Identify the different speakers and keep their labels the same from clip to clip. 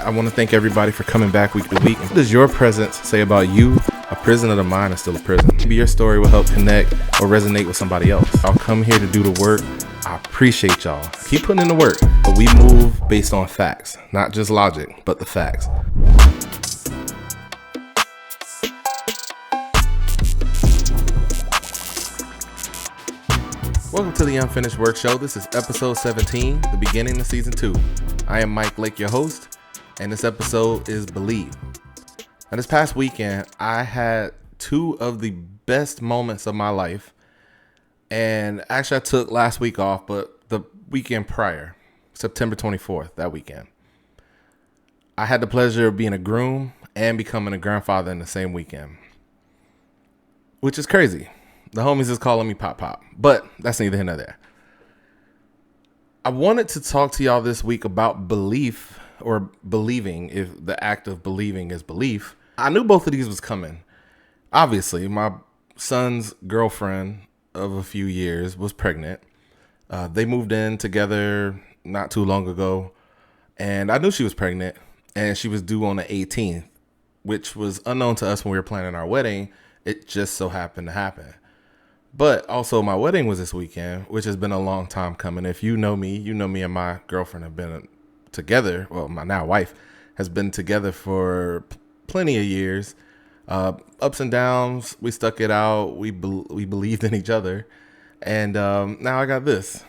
Speaker 1: I want to thank everybody for coming back week to week. What does your presence say about you? A prison of the mind is still a prison. Maybe your story will help connect or resonate with somebody else. I'll come here to do the work. I appreciate y'all. Keep putting in the work, but we move based on facts, not just logic, but the facts. Welcome to the Unfinished Work Show. This is episode 17, the beginning of season 2. I am Mike Lake, your host, and this episode is Believe. Now, this past weekend, I had two of the best moments of my life. And actually, I took last week off, but the weekend prior, September 24th, that weekend, I had the pleasure of being a groom and becoming a grandfather in the same weekend, which is crazy. The homies is calling me Pop Pop, but that's neither here nor there. I wanted to talk to y'all this week about belief or believing, if the act of believing is belief. I knew both of these was coming. Obviously, my son's girlfriend of a few years was pregnant. They moved in together not too long ago, and I knew she was pregnant, and she was due on the 18th, which was unknown to us when we were planning our wedding. It just so happened to happen. But also my wedding was this weekend, which has been a long time coming. If you know me and my girlfriend have been together. Well, my now wife has been together for plenty of years. Ups and downs. We stuck it out. We believed in each other. And now I got this.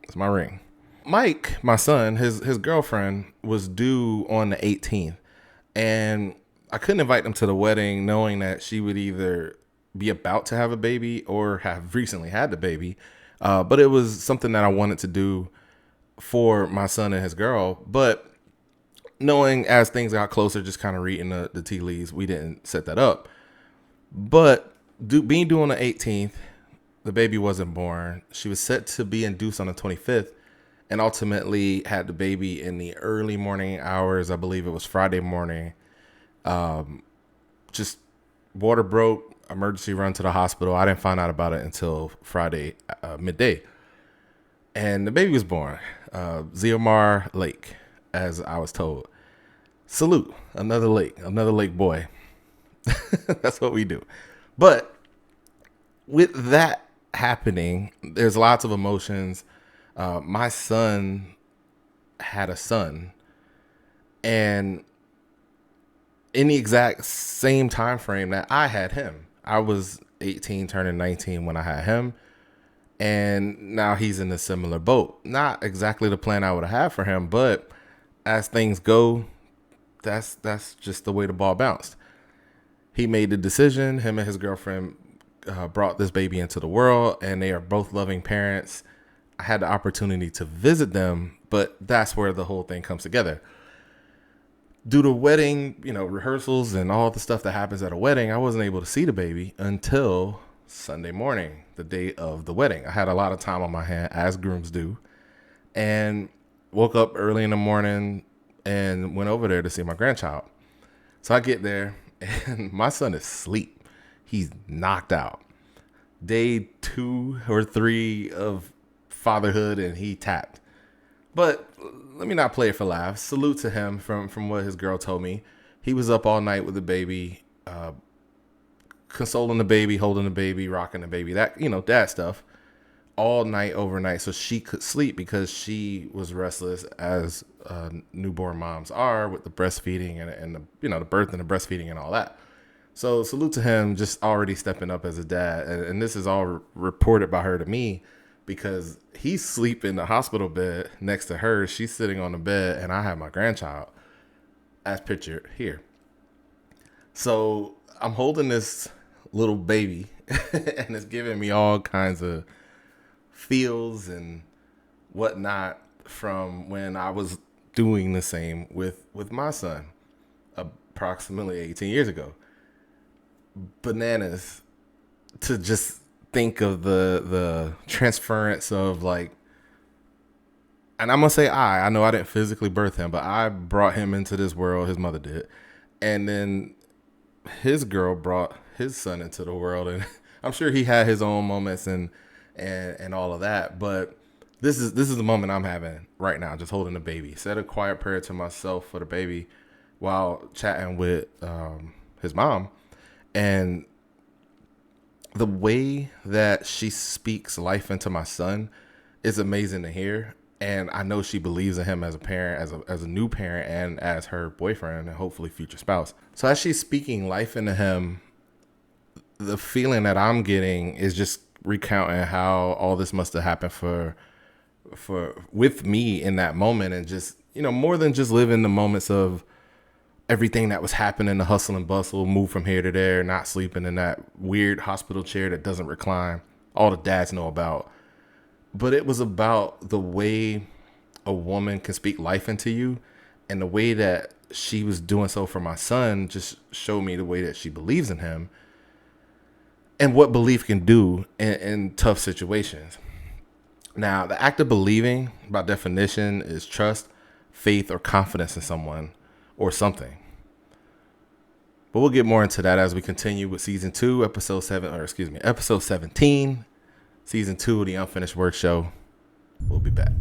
Speaker 1: It's my ring. Mike, my son, his girlfriend was due on the 18th. And I couldn't invite them to the wedding knowing that she would either be about to have a baby or have recently had the baby. But it was something that I wanted to do for my son and his girl. But knowing as things got closer, just kind of reading the tea leaves, we didn't set that up. But being due on the 18th, the baby wasn't born. She was set to be induced on the 25th and ultimately had the baby in the early morning hours. I believe it was Friday morning. Just water broke. Emergency run to the hospital. I didn't find out about it until Friday midday. And the baby was born. Zeomar Lake, as I was told. Salute. Another lake boy. That's what we do. But with that happening, there's lots of emotions. My son had a son. And in the exact same time frame that I had him. I was 18 turning 19 when I had him, and now he's in a similar boat. Not exactly the plan I would have had for him, but as things go, that's just the way the ball bounced. He made the decision. Him and his girlfriend brought this baby into the world, and they are both loving parents. I had the opportunity to visit them, but that's where the whole thing comes together. Due to wedding, rehearsals and all the stuff that happens at a wedding, I wasn't able to see the baby until Sunday morning, the day of the wedding. I had a lot of time on my hand, as grooms do, and woke up early in the morning and went over there to see my grandchild. So I get there, and my son is asleep. He's knocked out. Day 2 or 3 of fatherhood, and he tapped. But let me not play it for laughs. Salute to him from what his girl told me. He was up all night with the baby, consoling the baby, holding the baby, rocking the baby, that stuff, all night, overnight, so she could sleep because she was restless, as newborn moms are, with the breastfeeding and the birth and the breastfeeding and all that. So salute to him, just already stepping up as a dad, and this is all reported by her to me. Because he's sleeping in the hospital bed next to her. She's sitting on the bed, and I have my grandchild, as pictured here. So I'm holding this little baby, and it's giving me all kinds of feels and whatnot from when I was doing the same with my son approximately 18 years ago. Bananas to just think of the transference of, like, and I'm gonna say I know I didn't physically birth him, but I brought him into this world. His mother did, and then his girl brought his son into the world, and I'm sure he had his own moments and all of that. But This is the moment I'm having right now, just holding the baby. Said a quiet prayer to myself for the baby while chatting with his mom, and the way that she speaks life into my son is amazing to hear. And I know she believes in him as a parent, as a new parent, and as her boyfriend and hopefully future spouse. So as she's speaking life into him, the feeling that I'm getting is just recounting how all this must have happened for with me in that moment, and just, more than just living the moments of everything that was happening, the hustle and bustle, move from here to there, not sleeping in that weird hospital chair that doesn't recline, all the dads know about. But it was about the way a woman can speak life into you, and the way that she was doing so for my son just showed me the way that she believes in him and what belief can do in tough situations. Now, the act of believing, by definition, is trust, faith, or confidence in someone or something. But we'll get more into that as we continue with season 2, episode 17, season 2 of the Unfinished Work Show. We'll be back.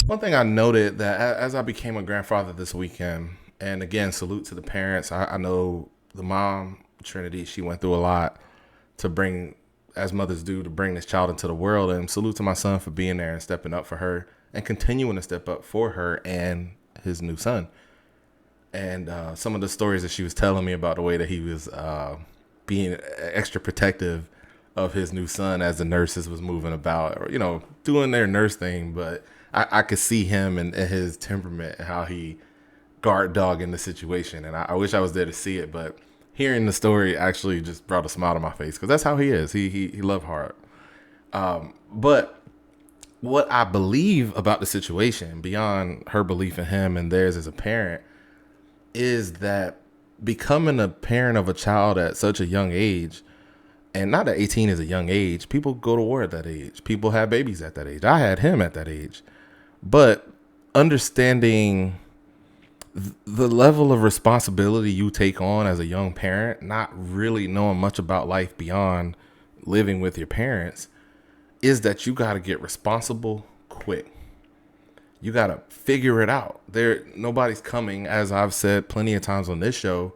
Speaker 1: One thing I noted that as I became a grandfather this weekend, and again, salute to the parents. I know the mom, Trinity, she went through a lot to bring, as mothers do, to bring this child into the world. And salute to my son for being there and stepping up for her and continuing to step up for her and his new son. And some of the stories that she was telling me about the way that he was being extra protective of his new son as the nurses was moving about, or, doing their nurse thing. But I could see him and his temperament and how he guard dog in the situation. And I wish I was there to see it, but hearing the story actually just brought a smile to my face, because that's how he is. He loved hard. But what I believe about the situation, beyond her belief in him and theirs as a parent, is that becoming a parent of a child at such a young age, and not that 18 is a young age, people go to war at that age. People have babies at that age. I had him at that age. But understanding the level of responsibility you take on as a young parent, not really knowing much about life beyond living with your parents, is that you got to get responsible quick. You got to figure it out. Nobody's coming, as I've said plenty of times on this show,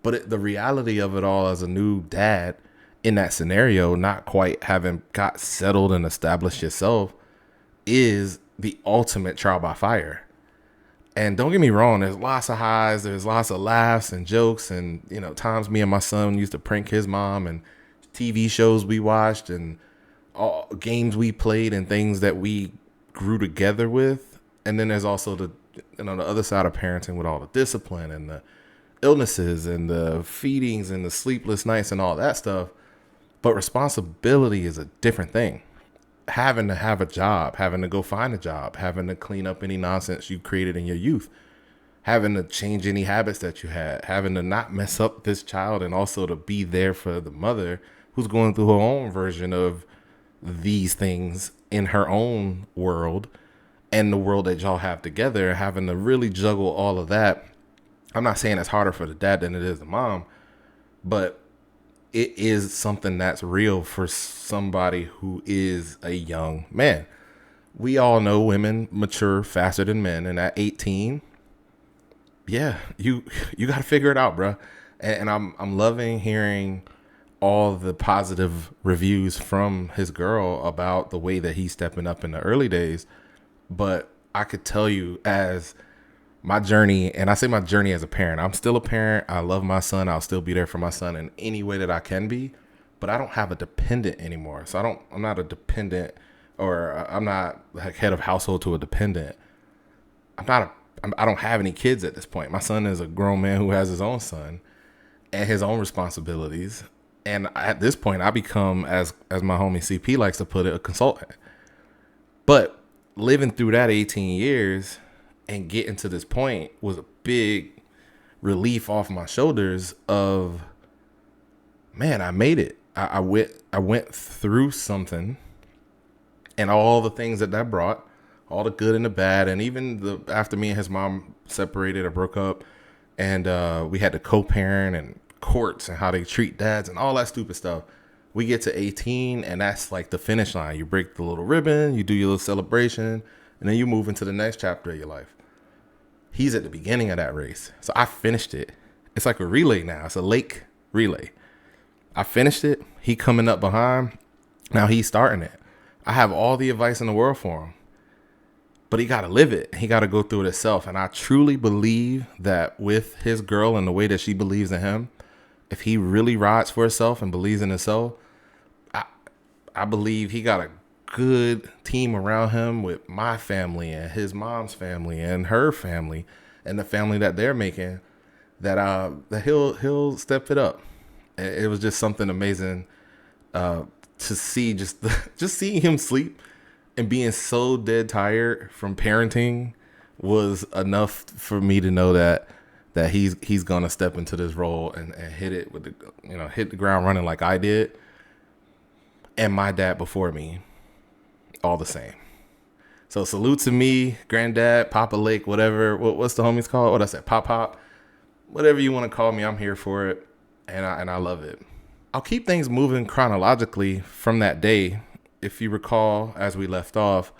Speaker 1: but the reality of it all as a new dad in that scenario, not quite having got settled and established yourself, is the ultimate trial by fire. And don't get me wrong, there's lots of highs, there's lots of laughs and jokes, and times me and my son used to prank his mom, and TV shows we watched, and all games we played, and things that we grew together with. And then there's also the other side of parenting, with all the discipline and the illnesses and the feedings and the sleepless nights and all that stuff. But responsibility is a different thing. Having to have a job, having to go find a job, having to clean up any nonsense you created in your youth, having to change any habits that you had, having to not mess up this child, and also to be there for the mother who's going through her own version of these things in her own world and the world that y'all have together, having to really juggle all of that. I'm not saying it's harder for the dad than it is the mom, but it is something that's real for somebody who is a young man. We all know women mature faster than men, and at 18, yeah, you got to figure it out, bro. And I'm loving hearing all the positive reviews from his girl about the way that he's stepping up in the early days. But I could tell you, as my journey, and I say my journey as a parent, I'm still a parent. I love my son. I'll still be there for my son in any way that I can be, but I don't have a dependent anymore. So I'm not a dependent, or I'm not like head of household to a dependent. I don't have any kids at this point. My son is a grown man who has his own son and his own responsibilities. And at this point, I become, as my homie CP likes to put it, a consultant. But living through that 18 years and getting to this point was a big relief off my shoulders of, man, I made it. I went through something, and all the things that brought, all the good and the bad, and even after me and his mom separated or broke up, and we had to co-parent, and courts and how they treat dads and all that stupid stuff. We get to 18 and that's like the finish line. You break the little ribbon, you do your little celebration, and then you move into the next chapter of your life. He's at the beginning of that race. So I finished it. It's like a relay now. It's a lake relay. I finished it. He coming up behind. Now he's starting it. I have all the advice in the world for him. But he got to live it. He got to go through it himself. And I truly believe that with his girl and the way that she believes in him, if he really rides for himself and believes in himself, I believe he got a good team around him with my family and his mom's family and her family and the family that they're making, that he'll step it up. It was just something amazing to see, just seeing him sleep and being so dead tired from parenting was enough for me to know that he's gonna step into this role and hit it with hit the ground running like I did. And my dad before me, all the same. So salute to me, granddad, Papa Lake, whatever. What's the homies called? What I said, Pop, whatever you want to call me, I'm here for it, and I love it. I'll keep things moving chronologically from that day. If you recall, as we left off,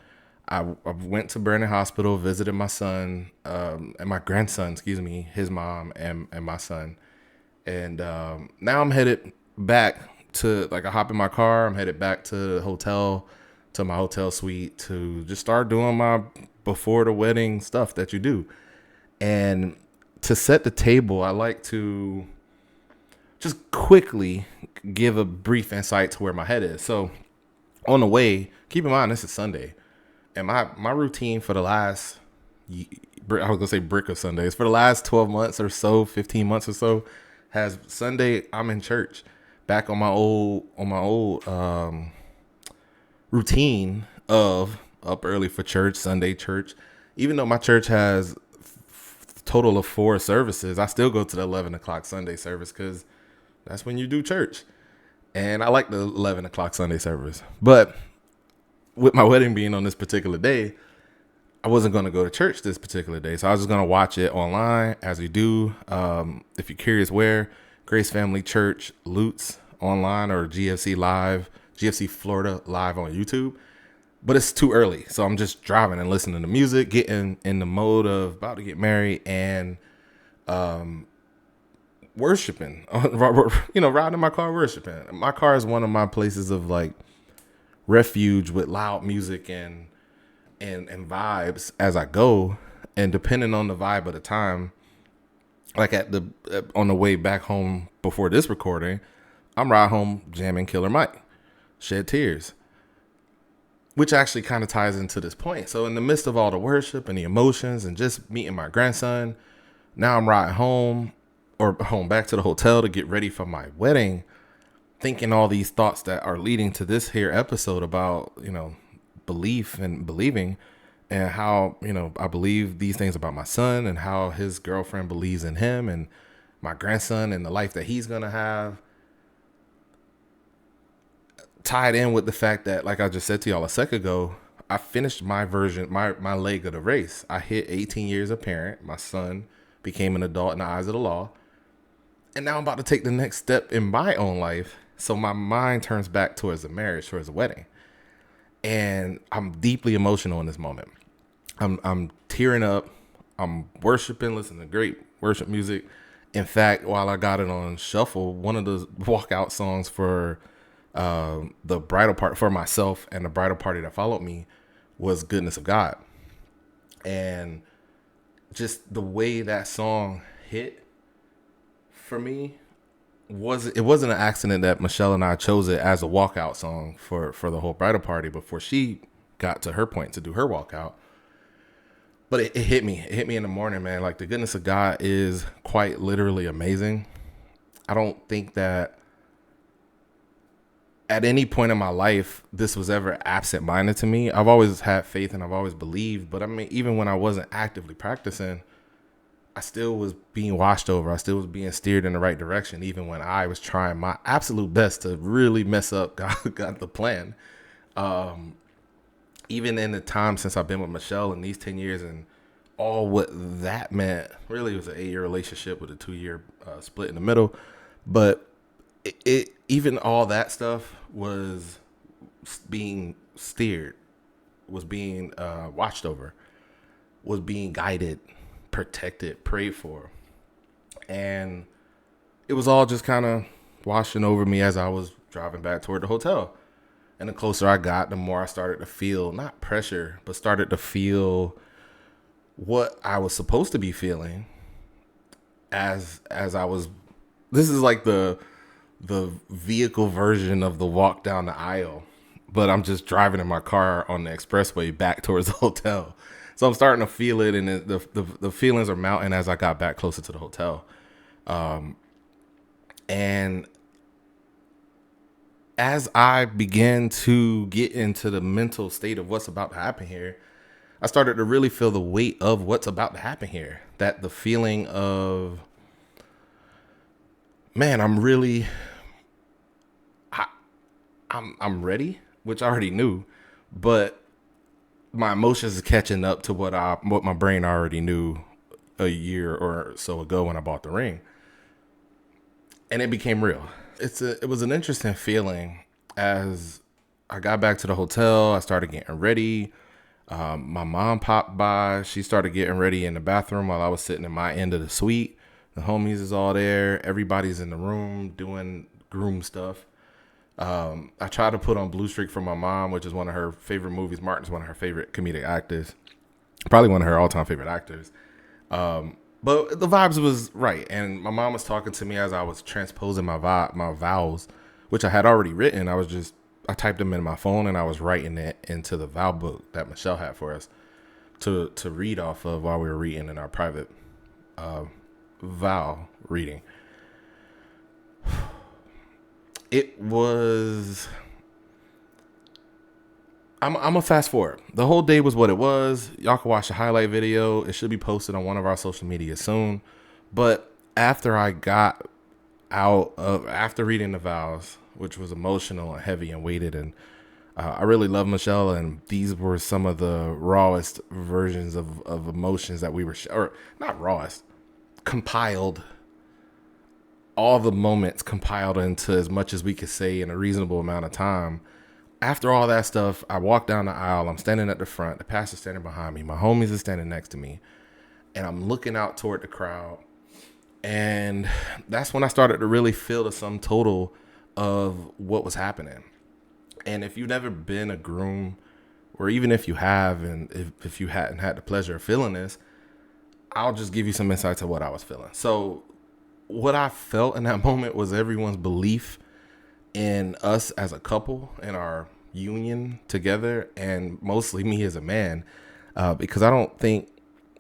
Speaker 1: I went to Brandon Hospital, visited my son and my grandson, his mom and my son, and now I'm headed back to, like, I hop in my car, I'm headed back to the hotel, to my hotel suite, to just start doing my before the wedding stuff that you do. And to set the table, I like to just quickly give a brief insight to where my head is. So on the way, keep in mind, this is Sunday, and my routine for the last, I was gonna say brick of Sundays, for the last 12 months or so, 15 months or so, has Sunday, I'm in church. Back on my old routine of up early for church, Sunday church. Even though my church has total of 4 services, I still go to the 11 o'clock Sunday service because that's when you do church. And I like the 11 o'clock Sunday service. But with my wedding being on this particular day, I wasn't going to go to church this particular day. So I was just going to watch it online as we do. If you're curious where, Grace Family Church Lutz online, or GFC Florida live on YouTube. But it's too early. So I'm just driving and listening to music, getting in the mode of about to get married and worshiping, riding in my car, worshiping. My car is one of my places of like refuge with loud music and vibes as I go. And depending on the vibe of the time, like on the way back home before this recording, I'm right home jamming Killer Mike, Shed Tears, which actually kind of ties into this point. So in the midst of all the worship and the emotions and just meeting my grandson, now I'm riding home back to the hotel to get ready for my wedding, thinking all these thoughts that are leading to this here episode about, belief and believing, and how, I believe these things about my son and how his girlfriend believes in him and my grandson and the life that he's going to have, tied in with the fact that, like I just said to y'all a second ago, I finished my leg of the race. I hit 18 years a parent. My son became an adult in the eyes of the law. And now I'm about to take the next step in my own life. So my mind turns back towards the marriage, towards the wedding. And I'm deeply emotional in this moment. I'm tearing up. I'm worshiping, listening to great worship music. In fact, while I got it on shuffle, one of the walkout songs for the bridal part for myself and the bridal party that followed me was Goodness of God. And just the way that song hit for me, it wasn't an accident that Michelle and I chose it as a walkout song for the whole bridal party before she got to her point to do her walkout. But it hit me. It hit me in the morning, man. Like, the goodness of God is quite literally amazing. I don't think that at any point in my life this was ever absent-minded to me. I've always had faith and I've always believed. But I mean, even when I wasn't actively practicing, I still was being watched over. I still was being steered in the right direction, even when I was trying my absolute best to really mess up God the plan. Even in the time since I've been with Michelle in these 10 years and all what that meant, really it was an 8-year relationship with a 2-year split in the middle. But it even all that stuff was being steered, was being watched over, was being guided, protected, prayed for. And it was all just kind of washing over me as I was driving back toward the hotel. And the closer I got, the more I started to feel, not pressure, but started to feel what I was supposed to be feeling as I was. This is like the vehicle version of the walk down the aisle, but I'm just driving in my car on the expressway back towards the hotel. So I'm starting to feel it, and the feelings are mounting as I got back closer to the hotel. And as I began to get into the mental state of what's about to happen here, I started to really feel the weight of what's about to happen here. That the feeling of, man, I'm ready, which I already knew, but my emotions is catching up to what my brain already knew a year or so ago when I bought the ring. And it became real. It was an interesting feeling. As I got back to the hotel, I started getting ready. My mom popped by. She started getting ready in the bathroom while I was sitting in my end of the suite. The homies is all there. Everybody's in the room doing groom stuff. I tried to put on Blue Streak for my mom, which is one of her favorite movies. Martin's one of her favorite comedic actors. Probably one of her all-time favorite actors. But the vibes was right. And my mom was talking to me as I was transposing my vows, which I had already written. I typed them in my phone and I was writing it into the vow book that Michelle had for us to read off of while we were reading in our private vow reading. It was... I'm a fast forward. The whole day was what it was. Y'all can watch the highlight video. It should be posted on one of our social media soon. But after I got after reading the vows, which was emotional and heavy and weighted, and I really love Michelle, and these were some of the rawest versions of emotions that we were, or not rawest, compiled. All the moments compiled into as much as we could say in a reasonable amount of time. After all that stuff, I walk down the aisle. I'm standing at the front. The pastor's standing behind me. My homies are standing next to me. And I'm looking out toward the crowd. And that's when I started to really feel the sum total of what was happening. And if you've never been a groom, or even if you have, and if you hadn't had the pleasure of feeling this, I'll just give you some insight to what I was feeling. So what I felt in that moment was everyone's belief in us as a couple, in our union together, and mostly me as a man, because I don't think,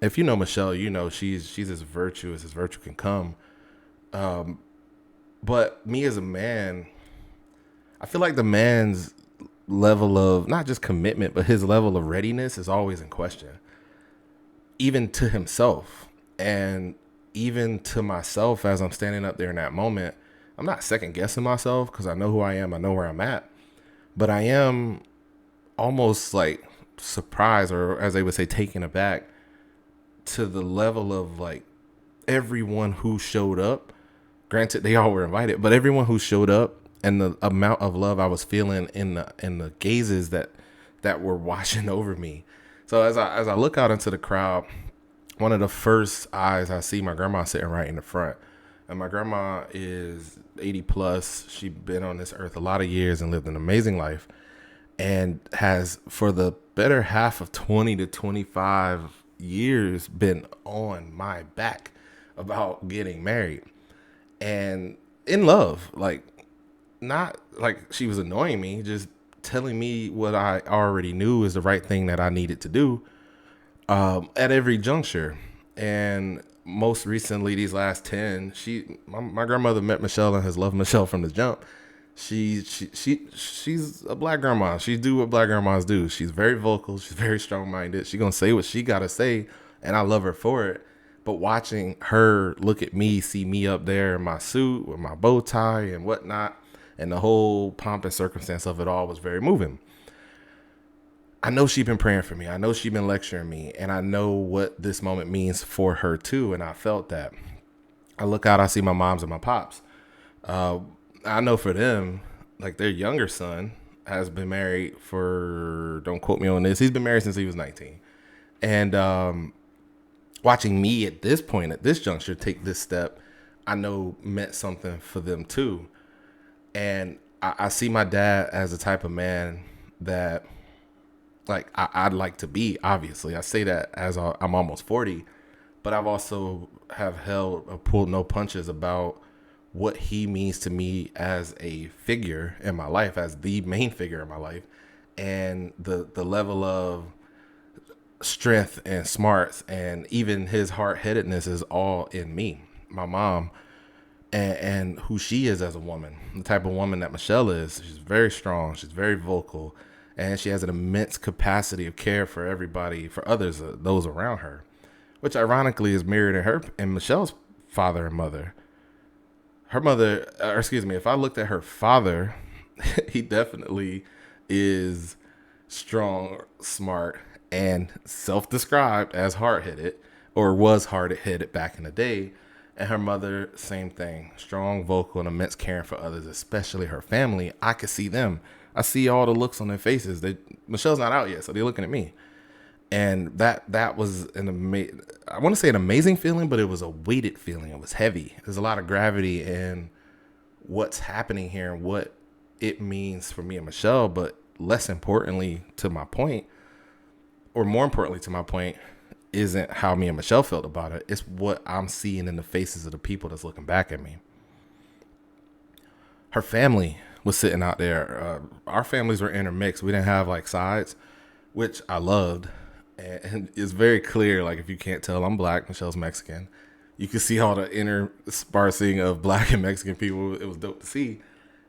Speaker 1: if you know Michelle, you know she's as virtuous as virtue can come. But me as a man, I feel like the man's level of not just commitment, but his level of readiness is always in question, even to himself and even to myself. As I'm standing up there in that moment, I'm not second guessing myself because I know who I am. I know where I'm at. But I am almost like surprised, or as they would say, taken aback to the level of like everyone who showed up. Granted, they all were invited, but everyone who showed up and the amount of love I was feeling in the gazes that were washing over me. So as I look out into the crowd, one of the first eyes I see, my grandma sitting right in the front. And my grandma is 80 plus. She's been on this earth a lot of years and lived an amazing life, and has for the better half of 20 to 25 years been on my back about getting married and in love. Like, not like she was annoying me, just telling me what I already knew is the right thing that I needed to do at every juncture. And most recently, these last 10, my grandmother met Michelle and has loved Michelle from the jump. She's a black grandma. She do what black grandmas do. She's very vocal. She's very strong-minded. She's gonna say what she gotta say, and I love her for it. But watching her look at me, see me up there in my suit with my bow tie and whatnot, and the whole pomp and circumstance of it all was very moving. I know she's been praying for me. I know she's been lecturing me, and I know what this moment means for her too. And I felt that. I look out, I see my moms and my pops. I know for them, like their younger son has been married for, don't quote me on this, he's been married since he was 19. And watching me at this point, at this juncture, take this step, I know meant something for them too. And I see my dad as the type of man that, like, I'd like to be. Obviously, I say that as I'm almost 40, but I've also have held or pulled no punches about what he means to me as a figure in my life, as the main figure in my life, and the level of strength and smarts and even his hard-headedness is all in me, my mom, and who she is as a woman, the type of woman that Michelle is. She's very strong, she's very vocal, and she has an immense capacity of care for everybody, for others, those around her, which ironically is mirrored in her and Michelle's father and mother. Her mother, or excuse me, if I looked at her father, he definitely is strong, smart, and self-described as hard-headed, or was hard-headed back in the day. And her mother, same thing, strong, vocal, and immense caring for others, especially her family. I could see them. I see all the looks on their faces. Michelle's not out yet, so they're looking at me. And that was I want to say an amazing feeling, but it was a weighted feeling. It was heavy. There's a lot of gravity in what's happening here and what it means for me and Michelle. But less importantly to my point, or more importantly to my point, isn't how me and Michelle felt about it. It's what I'm seeing in the faces of the people that's looking back at me. Her family was sitting out there. Our families were intermixed. We didn't have like sides, which I loved. And it's very clear, like if you can't tell, I'm black, Michelle's Mexican. You can see all the intersparsing of black and Mexican people. It was dope to see.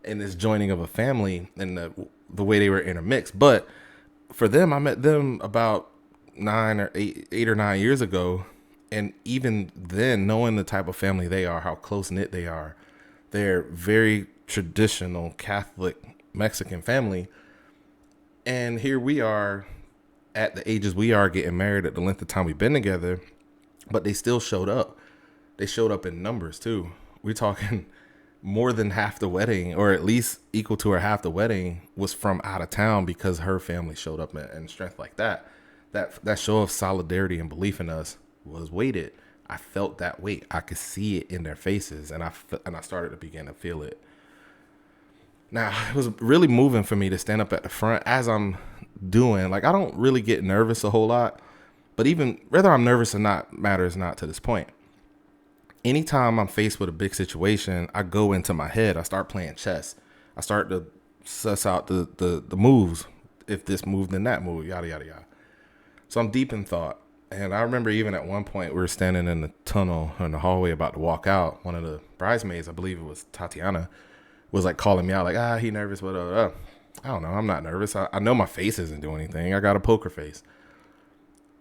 Speaker 1: And this joining of a family and the way they were intermixed. But for them, I met them about 8 or 9 years ago. And even then, knowing the type of family they are, how close-knit they are, they're very traditional Catholic Mexican family. And here we are at the ages we are, getting married at the length of time we've been together, but they still showed up. They showed up in numbers too. We're talking more than half the wedding, or at least equal to her half the wedding, was from out of town because her family showed up in strength like that. That show of solidarity and belief in us was weighted. I felt that weight. I could see it in their faces, and I started to begin to feel it. Now, it was really moving for me to stand up at the front as I'm doing. Like, I don't really get nervous a whole lot, but even whether I'm nervous or not matters not to this point. Anytime I'm faced with a big situation, I go into my head. I start playing chess. I start to suss out the moves. If this move, then that move, yada, yada, yada. So I'm deep in thought. And I remember even at one point we were standing in the tunnel in the hallway about to walk out. One of the bridesmaids, I believe it was Tatiana, was like calling me out like, he nervous, but I don't know, I'm not nervous. I know my face isn't doing anything. I got a poker face.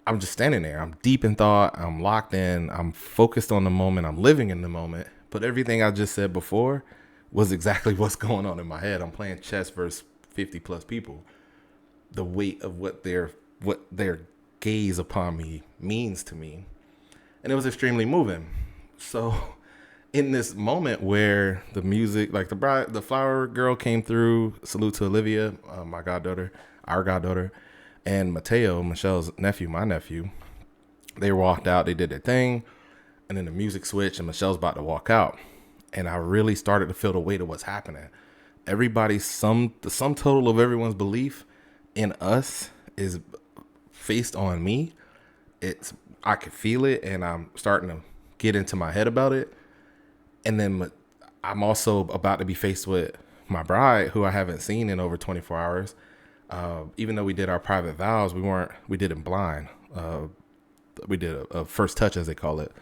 Speaker 1: I'm just standing there. I'm deep in thought. I'm locked in. I'm focused on the moment. I'm living in the moment. But everything I just said before was exactly what's going on in my head. I'm playing chess versus 50 plus people. The weight of what their gaze upon me means to me. And it was extremely moving. So in this moment where the music, like the flower girl came through, salute to Olivia, my goddaughter, our goddaughter, and Mateo, Michelle's nephew, my nephew, they walked out, they did their thing, and then the music switched and Michelle's about to walk out. And I really started to feel the weight of what's happening. The sum total of everyone's belief in us is faced on me. I could feel it, and I'm starting to get into my head about it. And then I'm also about to be faced with my bride, who I haven't seen in over 24 hours. Even though we did our private vows, we did it blind. We did a first touch, as they call it.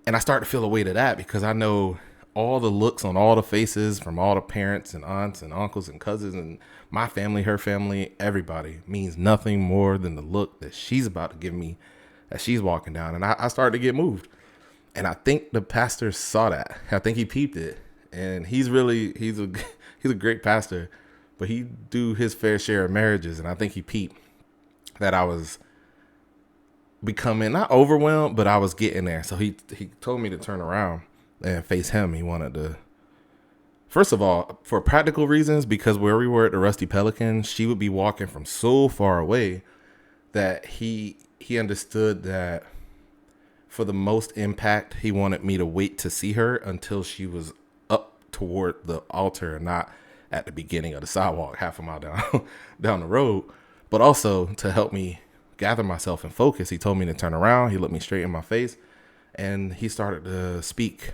Speaker 1: And I start to feel the weight of that because I know all the looks on all the faces from all the parents and aunts and uncles and cousins and my family, her family, everybody means nothing more than the look that she's about to give me as she's walking down. And I started to get moved. And I think the pastor saw that. I think he peeped it. And he's a great pastor, but he do his fair share of marriages. And I think he peeped that I was becoming not overwhelmed, but I was getting there. So he told me to turn around and face him. He wanted to First of all, for practical reasons, because where we were at the Rusty Pelican, she would be walking from so far away that he understood that for the most impact, he wanted me to wait to see her until she was up toward the altar and not at the beginning of the sidewalk, half a mile down the road. But also to help me gather myself and focus, he told me to turn around. He looked me straight in my face, and he started to speak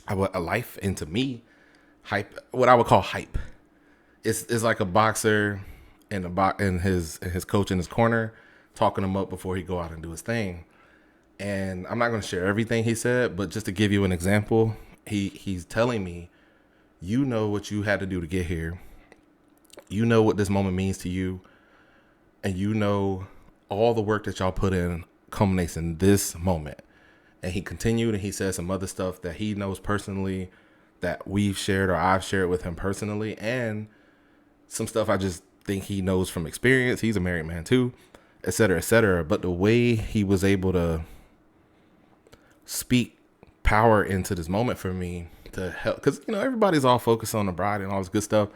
Speaker 1: a life into me. Hype, what I would call hype. It's like a boxer and his coach in his corner, talking him up before he go out and do his thing. And I'm not going to share everything he said, but just to give you an example, he's telling me, you know what you had to do to get here. You know what this moment means to you. And you know all the work that y'all put in culminates in this moment. And he continued, and he said some other stuff that he knows personally, that we've shared or I've shared with him personally, and some stuff I just think he knows from experience. He's a married man too, et cetera, et cetera. But the way he was able to speak power into this moment for me to help, because, everybody's all focused on the bride and all this good stuff,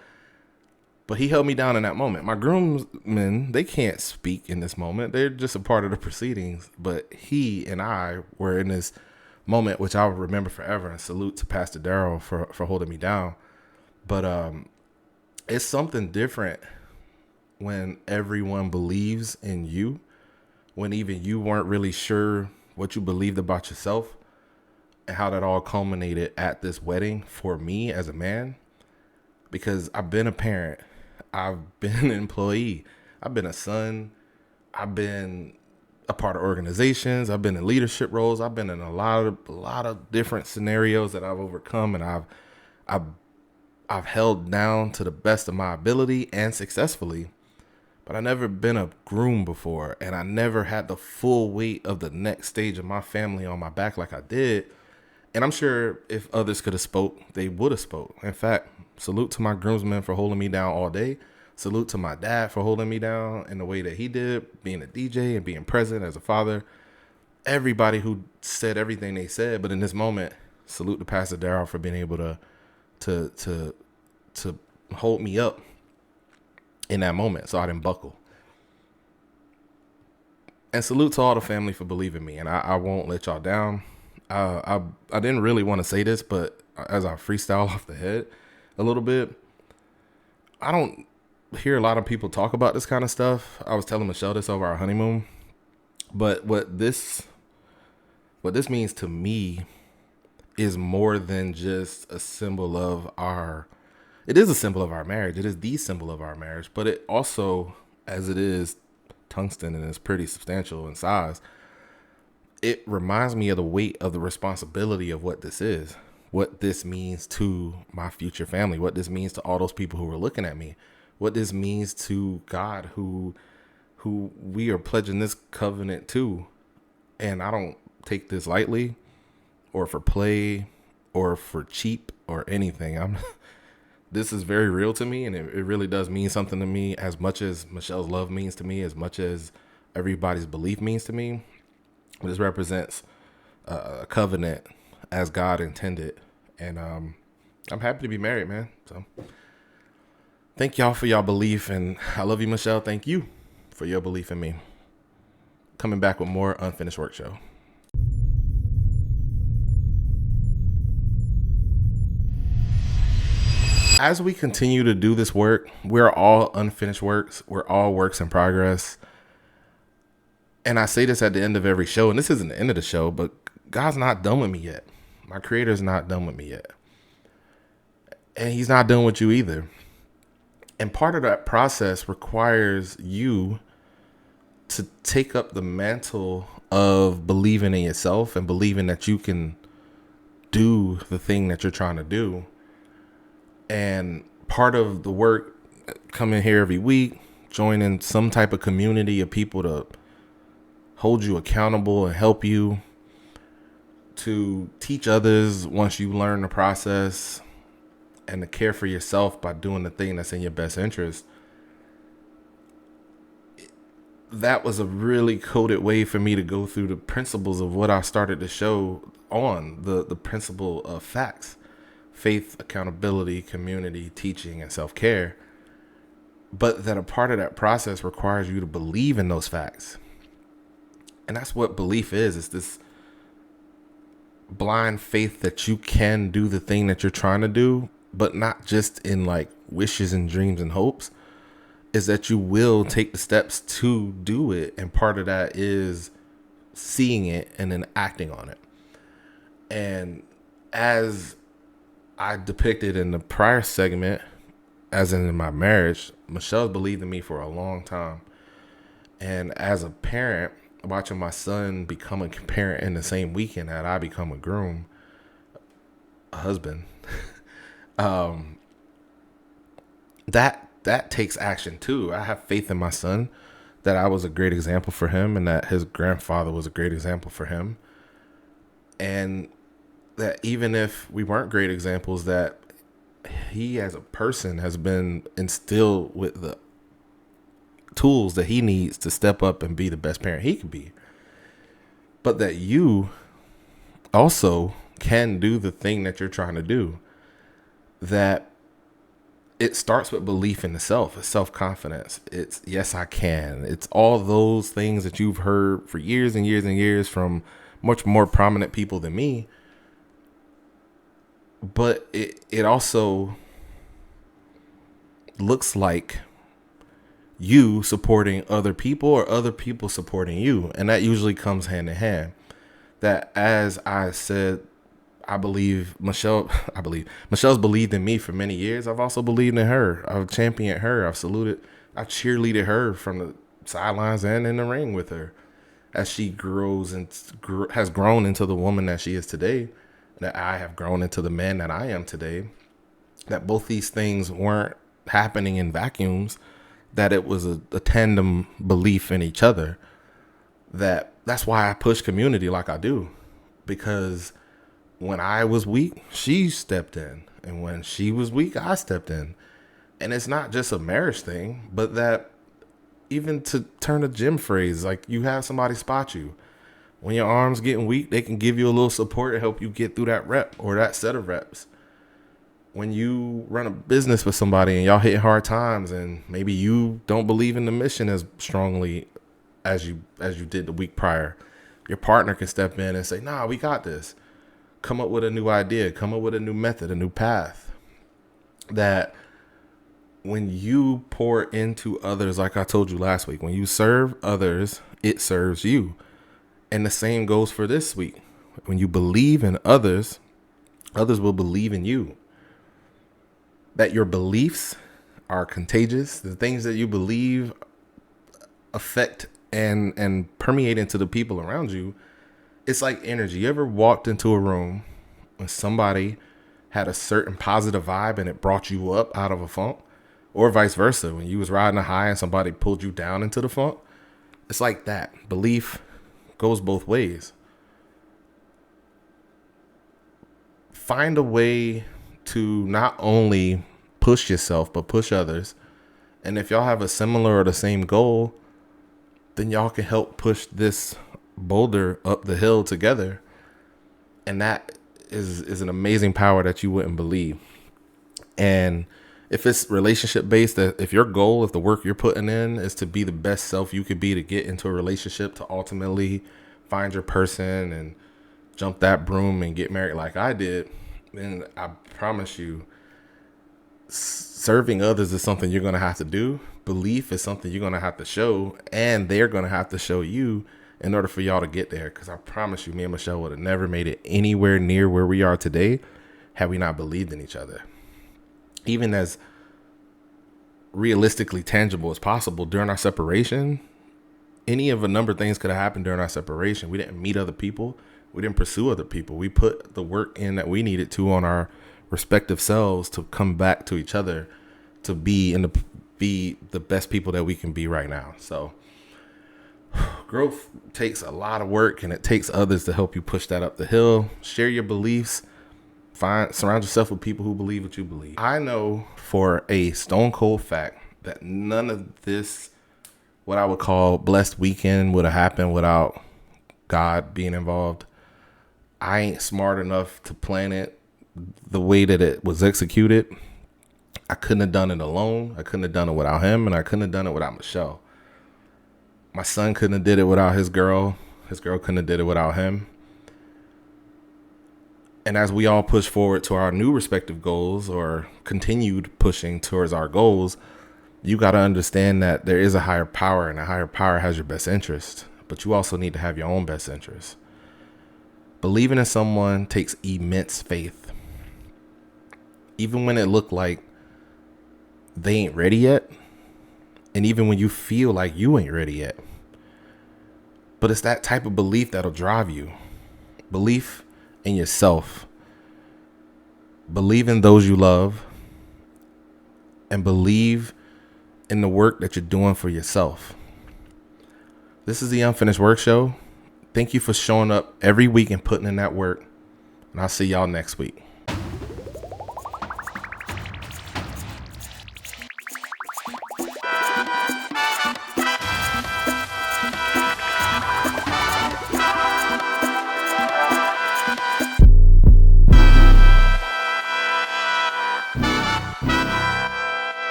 Speaker 1: but he held me down in that moment. My groomsmen, they can't speak in this moment. They're just a part of the proceedings, but he and I were in this moment, which I'll remember forever. And salute to Pastor Darrell for holding me down. But it's something different when everyone believes in you, when even you weren't really sure what you believed about yourself, and how that all culminated at this wedding for me as a man. Because I've been a parent, I've been an employee, I've been a son, I've been a part of organizations, I've been in leadership roles, I've been in a lot of different scenarios that I've overcome, and I've held down to the best of my ability and successfully. But I never been a groom before, and I never had the full weight of the next stage of my family on my back like I did. And I'm sure if others could have spoke, they would have spoke. In fact, salute to my groomsmen for holding me down all day. Salute to my dad for holding me down in the way that he did, being a DJ and being present as a father. Everybody who said everything they said, but in this moment, salute to Pastor Darrell for being able to hold me up in that moment, so I didn't buckle. And salute to all the family for believing me, and I won't let y'all down. I didn't really want to say this, but as I freestyle off the head a little bit, I don't hear a lot of people talk about this kind of stuff. I was telling Michelle this over our honeymoon, but what this means to me is more than just a symbol of it is a symbol of our marriage. It is the symbol of our marriage, but it also, as it is tungsten and is pretty substantial in size, it reminds me of the weight of the responsibility of what this is, what this means to my future family, what this means to all those people who are looking at me, what this means to God, who we are pledging this covenant to. And I don't take this lightly or for play or for cheap or anything. This is very real to me, and it really does mean something to me, as much as Michelle's love means to me, as much as everybody's belief means to me. This represents a covenant as God intended, and I'm happy to be married, man. So thank y'all for y'all belief, and I love you, Michelle. Thank you for your belief in me. Coming back with more Unfinished Work Show. As we continue to do this work, we're all unfinished works. We're all works in progress. And I say this at the end of every show, and this isn't the end of the show, but God's not done with me yet. My Creator's not done with me yet. And He's not done with you either. And part of that process requires you to take up the mantle of believing in yourself and believing that you can do the thing that you're trying to do. And part of the work, coming here every week, joining some type of community of people to hold you accountable and help you, to teach others once you learn the process, and to care for yourself by doing the thing that's in your best interest. That was a really coded way for me to go through the principles of what I started to show on, the principle of facts. faith, accountability, community, teaching, and self-care, but that a part of that process requires you to believe in those facts. And that's what belief is. It's this blind faith that you can do the thing that you're trying to do, but not just in like wishes and dreams and hopes, is that you will take the steps to do it. And part of that is seeing it and then acting on it. And as I depicted in the prior segment, as in my marriage, Michelle's believed in me for a long time. And as a parent, watching my son become a parent in the same weekend that I become a groom, a husband, that takes action too. I have faith in my son that I was a great example for him and that his grandfather was a great example for him. And that even if we weren't great examples, that he as a person has been instilled with the tools that he needs to step up and be the best parent he can be. But that you also can do the thing that you're trying to do. That it starts with belief in the self. It's self-confidence. It's yes, I can. It's all those things that you've heard for years and years and years from much more prominent people than me. But it also looks like you supporting other people or other people supporting you. And that usually comes hand in hand. That, as I said, Michelle's believed in me for many years. I've also believed in her. I've championed her. I've cheerleaded her from the sidelines and in the ring with her as she grows and has grown into the woman that she is today, that I have grown into the man that I am today. That both these things weren't happening in vacuums, that it was a tandem belief in each other. That's why I push community like I do, because when I was weak, she stepped in. And when she was weak, I stepped in. And it's not just a marriage thing, but that even to turn a gym phrase, like you have somebody spot you. When your arm's getting weak, they can give you a little support to help you get through that rep or that set of reps. When you run a business with somebody and y'all hit hard times and maybe you don't believe in the mission as strongly as you did the week prior, your partner can step in and say, nah, we got this. Come up with a new idea, come up with a new method, a new path. That when you pour into others, like I told you last week, when you serve others, it serves you. And the same goes for this week. When you believe in others, others will believe in you. That your beliefs are contagious. The things that you believe affect and permeate into the people around you. It's like energy. You ever walked into a room when somebody had a certain positive vibe and it brought you up out of a funk? Or vice versa, when you was riding a high and somebody pulled you down into the funk? It's like that. Belief goes both ways. Find a way to not only push yourself, but push others. And if y'all have a similar or the same goal, then y'all can help push this boulder up the hill together. And that is an amazing power that you wouldn't believe. And if it's relationship based, that if your goal, if the work you're putting in is to be the best self you could be, to get into a relationship, to ultimately find your person and jump that broom and get married like I did, then I promise you, serving others is something you're going to have to do. Belief is something you're going to have to show, and they're going to have to show you in order for y'all to get there. Because I promise you, me and Michelle would have never made it anywhere near where we are today had we not believed in each other. Even as realistically tangible as possible, during our separation, any of a number of things could have happened during our separation. We didn't meet other people. We didn't pursue other people. We put the work in that we needed to on our respective selves to come back to each other, to be the best people that we can be right now. So growth takes a lot of work, and it takes others to help you push that up the hill. Share your beliefs. Surround yourself with people who believe what you believe. I know for a stone cold fact that none of this, what I would call blessed weekend, would have happened without God being involved. I ain't smart enough to plan it, the way that it was executed, I couldn't have done it alone. I couldn't have done it without him, and I couldn't have done it without Michelle. My son couldn't have did it without his girl. His girl couldn't have did it without him. And as we all push forward to our new respective goals, or continued pushing towards our goals, you got to understand that there is a higher power, and a higher power has your best interest. But you also need to have your own best interest. Believing in someone takes immense faith. Even when it looked like they ain't ready yet, and even when you feel like you ain't ready yet. But it's that type of belief that'll drive you. Belief in yourself. Believe in those you love. And believe in the work that you're doing for yourself. This is the Unfinished Work Show. Thank you for showing up every week and putting in that work. And I'll see y'all next week.